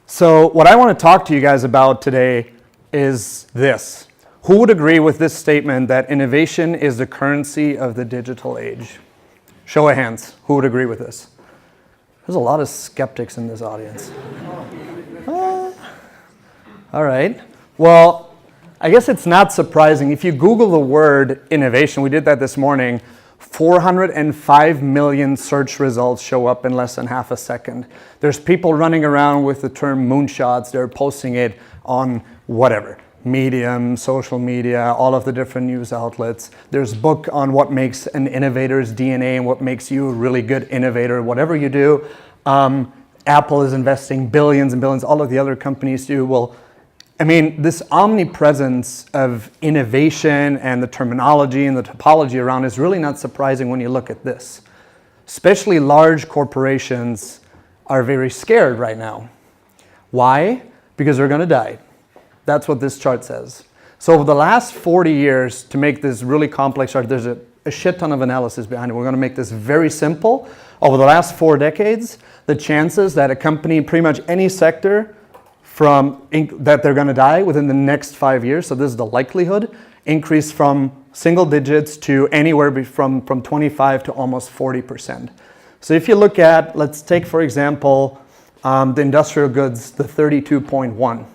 So what I want to talk to you guys about today is this. Who would agree with this statement that innovation is the currency of the digital age? Show of hands. Who would agree with this? There's a lot of skeptics in this audience. All right. Well, I guess it's not surprising. If you Google the word innovation, we did that this morning, 405 million search results show up in less than half a second. There's people running around with the term moonshots. They're posting it on whatever, Medium, social media, all of the different news outlets. There's a book on what makes an innovator's DNA and what makes you a really good innovator, whatever you do. Apple is investing billions and billions, all of the other companies do. Well, I mean, this omnipresence of innovation and the terminology and the topology around is really not surprising when you look at this. Especially large corporations are very scared right now. Why? Because they're going to die. That's what this chart says. So over the last 40 years, to make this really complex chart, there's a shit ton of analysis behind it. We're going to make this very simple. Over the last 4 decades, the chances that a company in pretty much any sector that they're going to die within the next 5 years, so this is the likelihood, increased from single digits to anywhere from 25 to almost 40%. So if you look at, let's take for example, the industrial goods, the 32.1.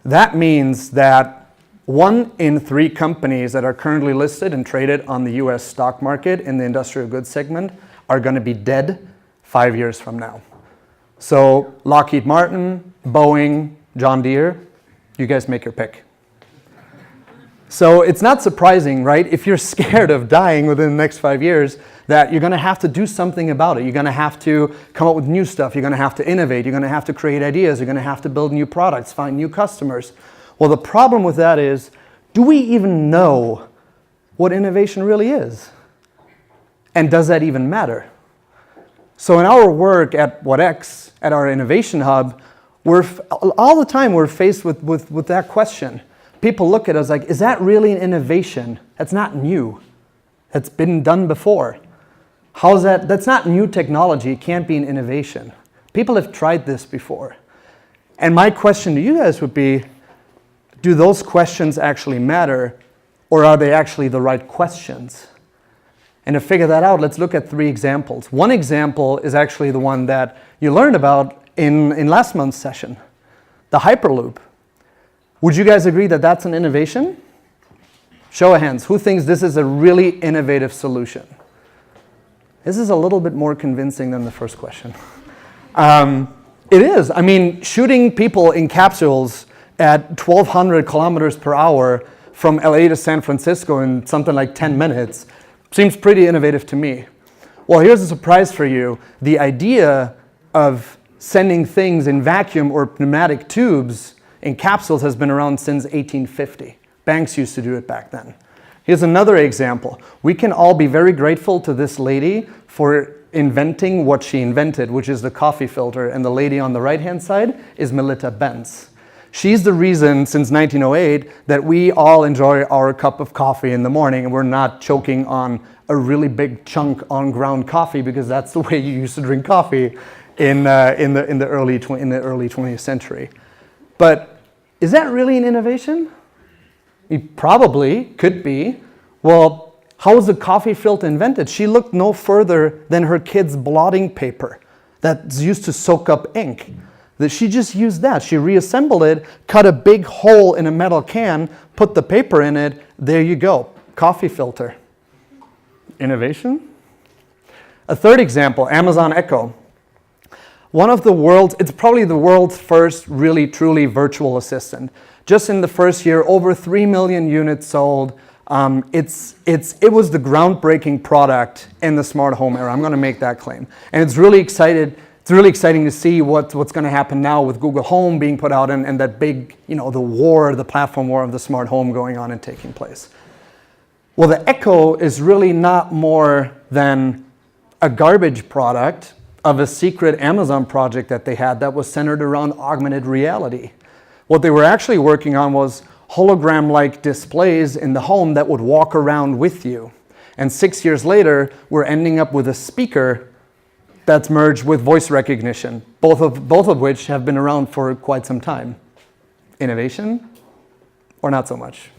That means that 1 in 3 companies that are currently listed and traded on the US stock market in the industrial goods segment are going to be dead 5 years from now. So Lockheed Martin, Boeing, John Deere, you guys make your pick. So it's not surprising, right? If you're scared of dying within the next 5 years, that you're going to have to do something about it. You're going to have to come up with new stuff. You're going to have to innovate. You're going to have to create ideas. You're going to have to build new products, find new customers. Well, the problem with that is, do we even know what innovation really is? And does that even matter? So in our work at WATTx, at our innovation hub, all the time we're faced with that question. People look at us like, is that really an innovation? That's not new. That's been done before. How's that? That's not new technology. It can't be an innovation. People have tried this before. And my question to you guys would be, do those questions actually matter, or are they actually the right questions? And to figure that out, let's look at 3 examples. One example is actually the one that you learned about in last month's session, the Hyperloop. Would you guys agree that that's an innovation? Show of hands. Who thinks this is a really innovative solution? This is a little bit more convincing than the first question. It is. I mean, shooting people in capsules at 1,200 kilometers per hour from LA to San Francisco in something like 10 minutes seems pretty innovative to me. Well, here's a surprise for you. The idea of sending things in vacuum or pneumatic tubes in capsules has been around since 1850. Banks used to do it back then. Here's another example. We can all be very grateful to this lady for inventing what she invented, which is the coffee filter, and the lady on the right-hand side is Melita Benz. She's the reason since 1908 that we all enjoy our cup of coffee in the morning and we're not choking on a really big chunk on ground coffee, because that's the way you used to drink coffee in the early 20th century. But is that really an innovation? It probably could be. Well, how was the coffee filter invented? She looked no further than her kid's blotting paper that's used to soak up ink. That she just used that. She reassembled it, cut a big hole in a metal can, put the paper in it. There you go. Coffee filter. Innovation? A third example, Amazon Echo. It's probably the world's first really truly virtual assistant. Just in the first year, over 3 million units sold. It was the groundbreaking product in the smart home era. I'm going to make that claim. And it's really exciting to see what's going to happen now with Google Home being put out and that big, the platform war of the smart home going on and taking place. Well, the Echo is really not more than a garbage product of a secret Amazon project that they had that was centered around augmented reality. What they were actually working on was hologram-like displays in the home that would walk around with you. And 6 years later, we're ending up with a speaker that's merged with voice recognition, both of which have been around for quite some time. Innovation or not so much?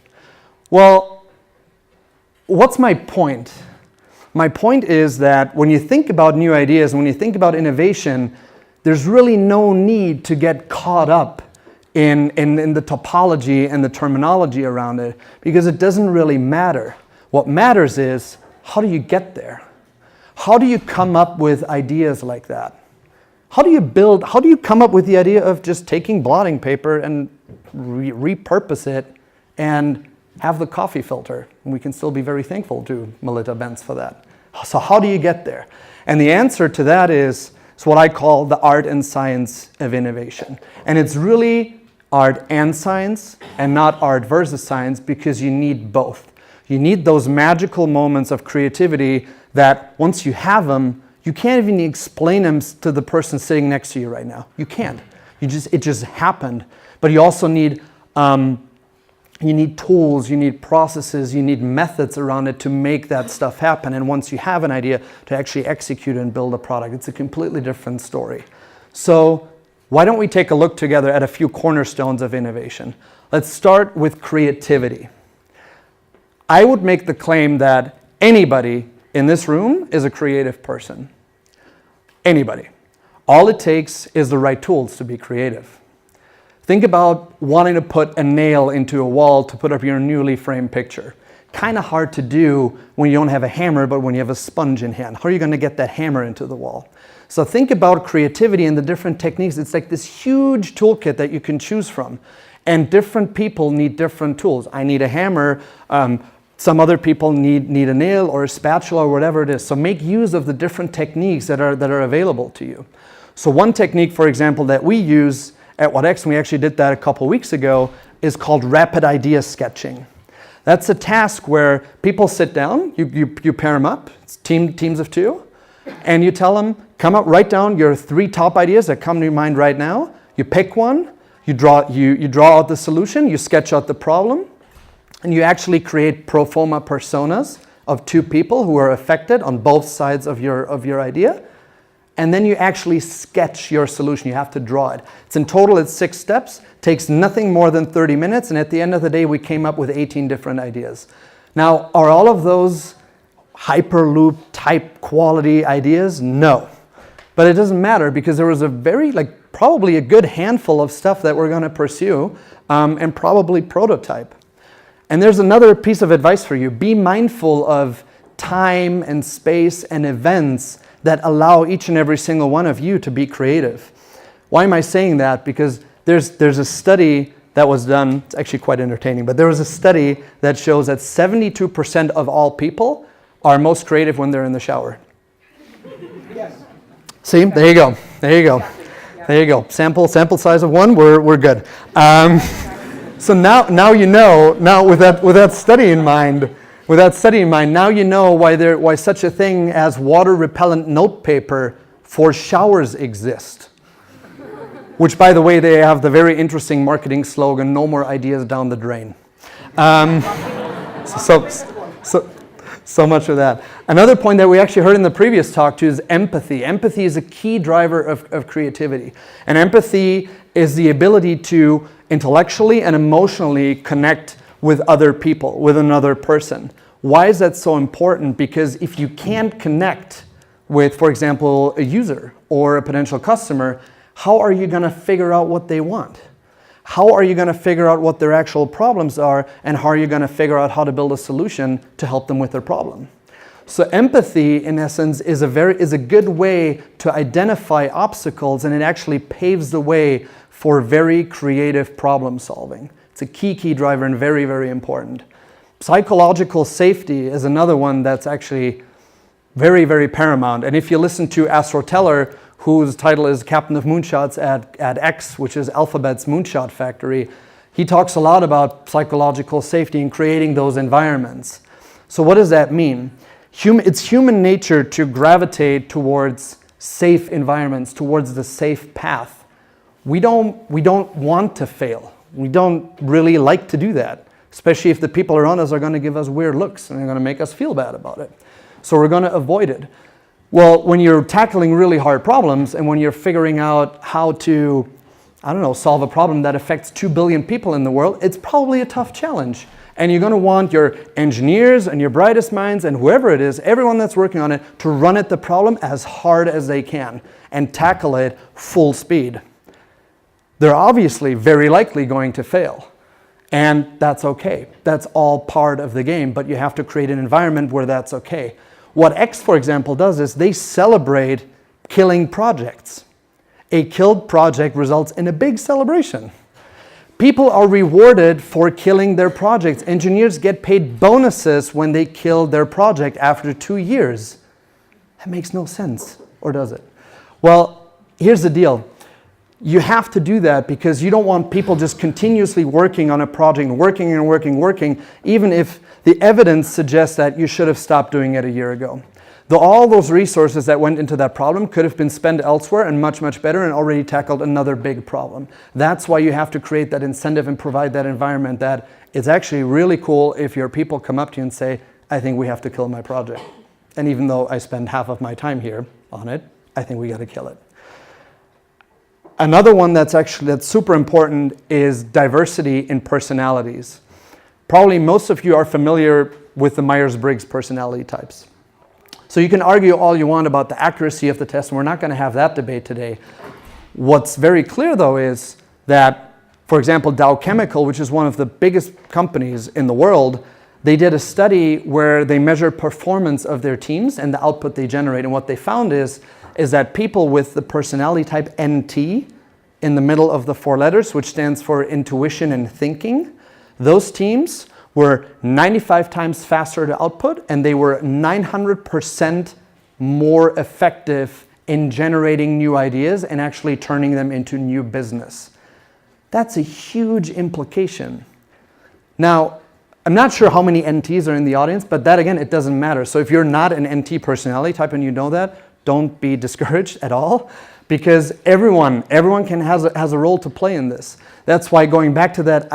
Well, what's my point? My point is that when you think about new ideas, when you think about innovation, there's really no need to get caught up in the topology and the terminology around it, because it doesn't really matter. What matters is, how do you get there? How do you come up with ideas like that? How do you come up with the idea of just taking blotting paper and repurpose it and have the coffee filter? And we can still be very thankful to Melita Benz for that. So how do you get there? And the answer to that is what I call the art and science of innovation. And it's really art and science, and not art versus science, because you need both. You need those magical moments of creativity that once you have them, you can't even explain them to the person sitting next to you right now. You can't. It just happened. But you also need tools, you need processes, you need methods around it to make that stuff happen. And once you have an idea, to actually execute and build a product. It's a completely different story. So why don't we take a look together at a few cornerstones of innovation? Let's start with creativity. I would make the claim that anybody in this room is a creative person. Anybody. All it takes is the right tools to be creative. Think about wanting to put a nail into a wall to put up your newly framed picture. Kind of hard to do when you don't have a hammer, but when you have a sponge in hand. How are you going to get that hammer into the wall? So think about creativity and the different techniques. It's like this huge toolkit that you can choose from. And different people need different tools. I need a hammer. Some other people need a nail or a spatula or whatever it is. So make use of the different techniques that are available to you. So one technique, for example, that we use at WATTx, and we actually did that a couple weeks ago, is called rapid idea sketching. That's a task where people sit down, you pair them up, it's teams of two, and you tell them, write down your 3 top ideas that come to your mind right now. You pick one, you draw out the solution, you sketch out the problem, and you actually create pro forma personas of 2 people who are affected on both sides of your idea. And then you actually sketch your solution. You have to draw it. It's 6 steps, takes nothing more than 30 minutes, and at the end of the day, we came up with 18 different ideas. Now, are all of those Hyperloop type quality ideas? No. But it doesn't matter, because there was probably a good handful of stuff that we're going to pursue and probably prototype. And there's another piece of advice for you. Be mindful of time and space and events that allow each and every single one of you to be creative. Why am I saying that? Because there's a study that was done, it's actually quite entertaining, but there was a study that shows that 72% of all people are most creative when they're in the shower. Yes. See, there you go. There you go. Sample size of 1, we're good. So now you know, with that study in mind, now you know why such a thing as water-repellent notepaper for showers exist. Which, by the way, they have the very interesting marketing slogan, "No more ideas down the drain." So much of that. Another point that we actually heard in the previous talk too is empathy. Empathy is a key driver of creativity. And empathy is the ability to intellectually and emotionally connect with other people, with another person. Why is that so important? Because if you can't connect with, for example, a user or a potential customer, how are you going to figure out what they want? How are you going to figure out what their actual problems are, and how are you going to figure out how to build a solution to help them with their problem? So empathy, in essence, is a good way to identify obstacles, and it actually paves the way for very creative problem solving. It's a key driver and very, very important. Psychological safety is another one that's actually very, very paramount. And if you listen to Astro Teller, whose title is Captain of Moonshots at X, which is Alphabet's moonshot factory, he talks a lot about psychological safety and creating those environments. So what does that mean? It's human nature to gravitate towards safe environments, towards the safe path. We don't want to fail. We don't really like to do that, especially if the people around us are going to give us weird looks and they're going to make us feel bad about it. So we're going to avoid it. Well, when you're tackling really hard problems and when you're figuring out how to, solve a problem that affects 2 billion people in the world, it's probably a tough challenge. And you're going to want your engineers and your brightest minds and whoever it is, everyone that's working on it, to run at the problem as hard as they can and tackle it full speed. They're obviously very likely going to fail. And that's okay. That's all part of the game, but you have to create an environment where that's okay. WATTx, for example, does is they celebrate killing projects. A killed project results in a big celebration. People are rewarded for killing their projects. Engineers get paid bonuses when they kill their project after 2 years. That makes no sense, or does it? Well, here's the deal. You have to do that because you don't want people just continuously working on a project, working, even if the evidence suggests that you should have stopped doing it a year ago. All those resources that went into that problem could have been spent elsewhere and much, much better and already tackled another big problem. That's why you have to create that incentive and provide that environment that it's actually really cool if your people come up to you and say, I think we have to kill my project. And even though I spend half of my time here on it, I think we got to kill it. Another one that's super important is diversity in personalities. Probably most of you are familiar with the Myers-Briggs personality types. So you can argue all you want about the accuracy of the test, and we're not going to have that debate today. What's very clear, though, is that, for example, Dow Chemical, which is one of the biggest companies in the world, they did a study where they measured performance of their teams and the output they generate. And what they found is that people with the personality type NT in the middle of the 4 letters, which stands for intuition and thinking, those teams were 95 times faster to output, and they were 900% more effective in generating new ideas and actually turning them into new business. That's a huge implication. Now, I'm not sure how many NTs are in the audience, but that, again, it doesn't matter. So if you're not an NT personality type and you know that, don't be discouraged at all, because everyone has a role to play in this. That's why, going back to that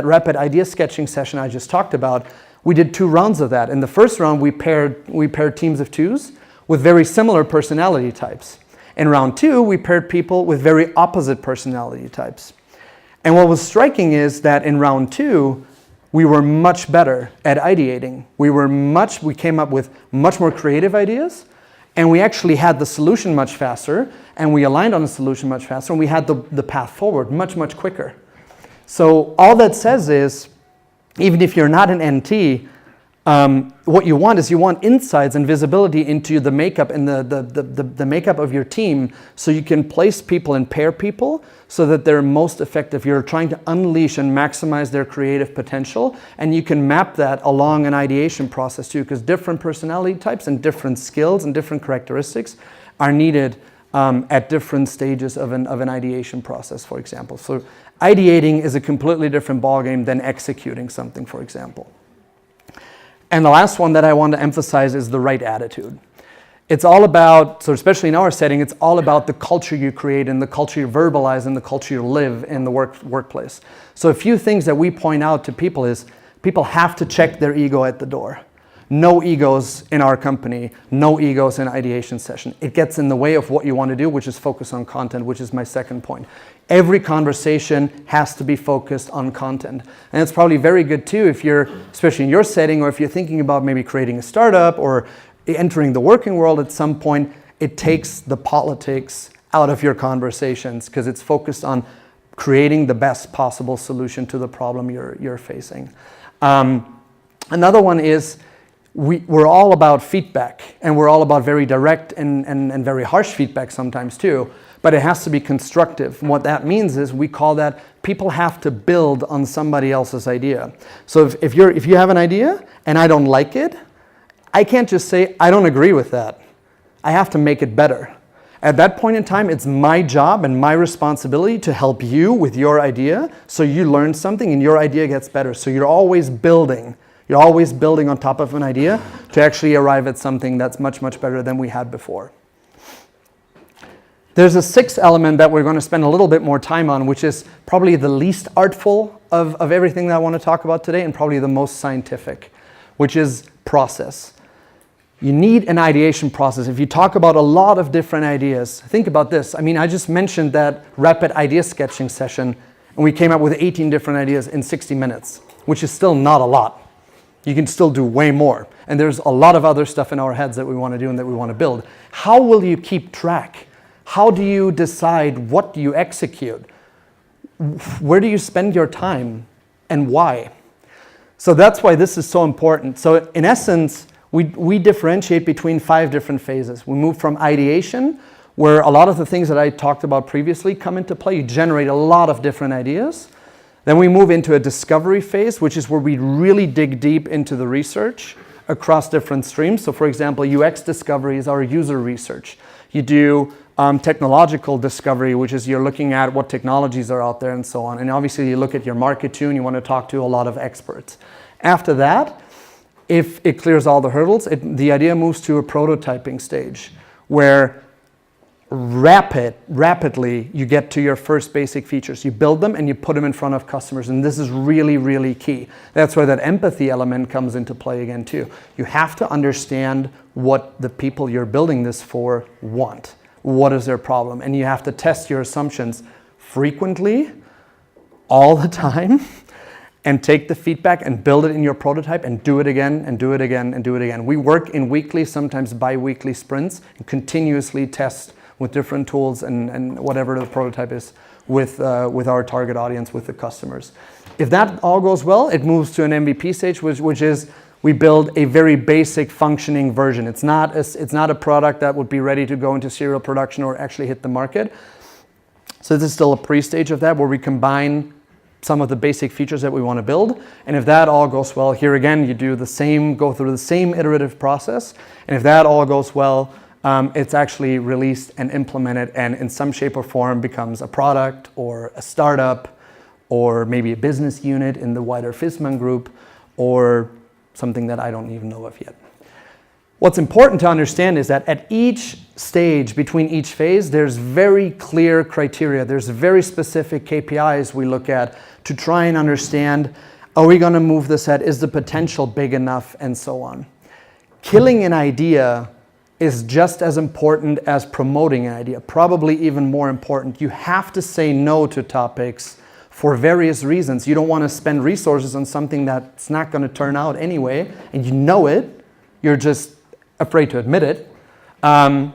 rapid idea sketching session I just talked about, we did 2 rounds of that. In the first round, we paired teams of 2s with very similar personality types. In round 2, we paired people with very opposite personality types. And what was striking is that in round 2, we were much better at ideating. We came up with much more creative ideas, and we actually had the solution much faster, and we aligned on the solution much faster, and we had the path forward much, much quicker. So all that says is, even if you're not an NT, what you want insights and visibility into the makeup and the makeup of your team, so you can place people and pair people so that they're most effective. You're trying to unleash and maximize their creative potential, and you can map that along an ideation process too, because different personality types and different skills and different characteristics are needed at different stages of an ideation process, for example. So ideating is a completely different ballgame than executing something, for example. And the last one that I want to emphasize is the right attitude. It's all about, so especially in our setting, it's all about the culture you create and the culture you verbalize and the culture you live in the workplace. So a few things that we point out to people is people have to check their ego at the door. No egos in our company, no egos in ideation session. It gets in the way of what you want to do, which is focus on content, which is my second point. Every conversation has to be focused on content. And it's probably very good too if you're, especially in your setting, or if you're thinking about maybe creating a startup or entering the working world at some point, it takes the politics out of your conversations because it's focused on creating the best possible solution to the problem you're facing. Another one is we're all about feedback, and we're all about very direct and very harsh feedback sometimes too, but it has to be constructive. And what that means is we call that people have to build on somebody else's idea. So if you have an idea and I don't like it, I can't just say, I don't agree with that. I have to make it better. At that point in time, it's my job and my responsibility to help you with your idea so you learn something and your idea gets better. So you're always building. You're always building on top of an idea to actually arrive at something that's much, much better than we had before. There's a sixth element that we're going to spend a little bit more time on, which is probably the least artful of everything that I want to talk about today and probably the most scientific, which is process. You need an ideation process. If you talk about a lot of different ideas, think about this. I mean, I just mentioned that rapid idea sketching session, and we came up with 18 different ideas in 60 minutes, which is still not a lot. You can still do way more. And there's a lot of other stuff in our heads that we want to do and that we want to build. How will you keep track? How do you decide what do you execute? Where do you spend your time and why? So that's why this is so important. So in essence, we differentiate between 5 different phases. We move from ideation, where a lot of the things that I talked about previously come into play. You generate a lot of different ideas. Then we move into a discovery phase, which is where we really dig deep into the research across different streams. So for example, UX discovery is our user research. You do technological discovery, which is you're looking at what technologies are out there and so on. And obviously you look at your market too, and you want to talk to a lot of experts. After that, if it clears all the hurdles, the idea moves to a prototyping stage where rapidly you get to your first basic features. You build them and you put them in front of customers, and this is really, really key. That's where that empathy element comes into play again too. You have to understand what the people you're building this for want. What is their problem? And you have to test your assumptions frequently, all the time, and take the feedback and build it in your prototype and do it again and do it again and do it again. We work in weekly, sometimes bi-weekly sprints and continuously test with different tools and whatever the prototype is with our target audience, with the customers. If that all goes well, it moves to an MVP stage, which is we build a very basic functioning version. It's not a product that would be ready to go into serial production or actually hit the market. So this is still a pre-stage of that, where we combine some of the basic features that we want to build. And if that all goes well, here again, you do the same, go through the same iterative process. And if that all goes well, it's actually released and implemented, and in some shape or form becomes a product or a startup or maybe a business unit in the wider Fissmann group, or something that I don't even know of yet. What's important to understand is that at each stage, between each phase, there's very clear criteria. There's very specific KPIs we look at to try and understand, are we going to move this at, is the potential big enough, and so on. Killing an idea is just as important as promoting an idea, probably even more important. You have to say no to topics for various reasons. You don't want to spend resources on something that's not going to turn out anyway, and you know it. You're just afraid to admit it. And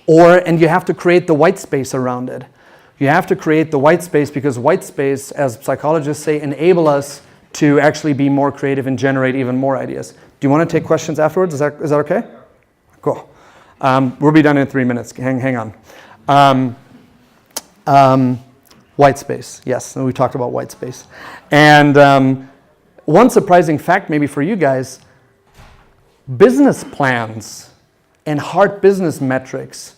you have to create the white space around it. You have to create the white space because white space, as psychologists say, enable us to actually be more creative and generate even more ideas. Do you want to take questions afterwards? Is that okay? Cool. We'll be done in 3 minutes. Hang on. White space. Yes, we talked about white space. And one surprising fact maybe for you guys, business plans and hard business metrics,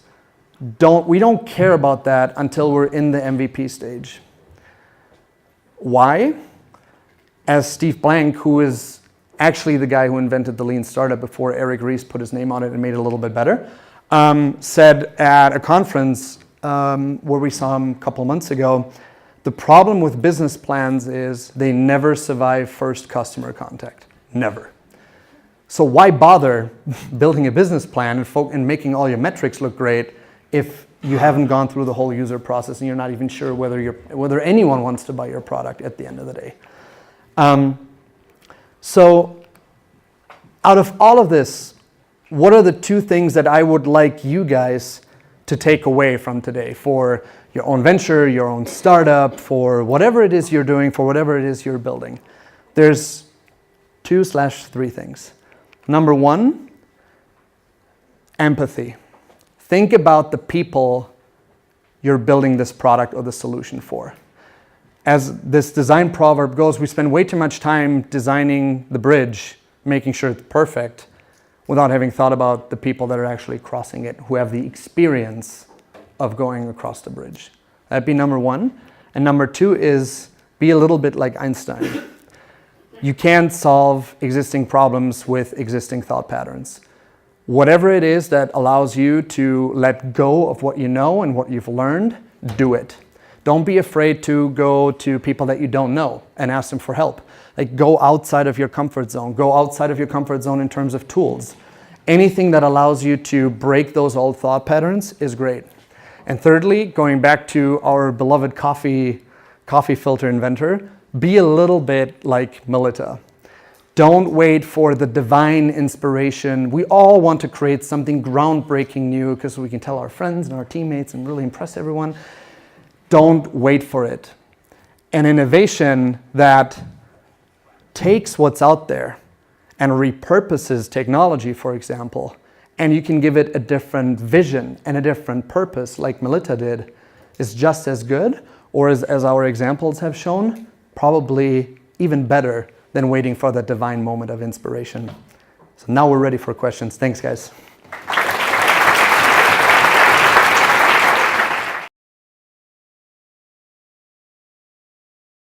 we don't care about that until we're in the MVP stage. Why? As Steve Blank, who is actually the guy who invented the lean startup before Eric Ries put his name on it and made it a little bit better, said at a conference where we saw him a couple months ago, the problem with business plans is they never survive first customer contact. Never. So why bother building a business plan and making all your metrics look great if you haven't gone through the whole user process and you're not even sure whether anyone wants to buy your product at the end of the day? So out of all of this, what are the 2 things that I would like you guys to take away from today for your own venture, your own startup, for whatever it is you're doing, for whatever it is you're building? There's 2/3 things. Number 1, empathy. Think about the people you're building this product or the solution for. As this design proverb goes, we spend way too much time designing the bridge, making sure it's perfect, without having thought about the people that are actually crossing it, who have the experience of going across the bridge. That'd be number 1. And number 2 is be a little bit like Einstein. You can't solve existing problems with existing thought patterns. Whatever it is that allows you to let go of what you know and what you've learned, do it. Don't be afraid to go to people that you don't know and ask them for help. Like, go outside of your comfort zone. Go outside of your comfort zone in terms of tools. Anything that allows you to break those old thought patterns is great. And thirdly, going back to our beloved coffee filter inventor, be a little bit like Melita. Don't wait for the divine inspiration. We all want to create something groundbreaking new because we can tell our friends and our teammates and really impress everyone. Don't wait for it. An innovation that takes what's out there and repurposes technology, for example, and you can give it a different vision and a different purpose like Melita did, is just as good, or as our examples have shown, probably even better than waiting for that divine moment of inspiration. So now we're ready for questions. Thanks, guys.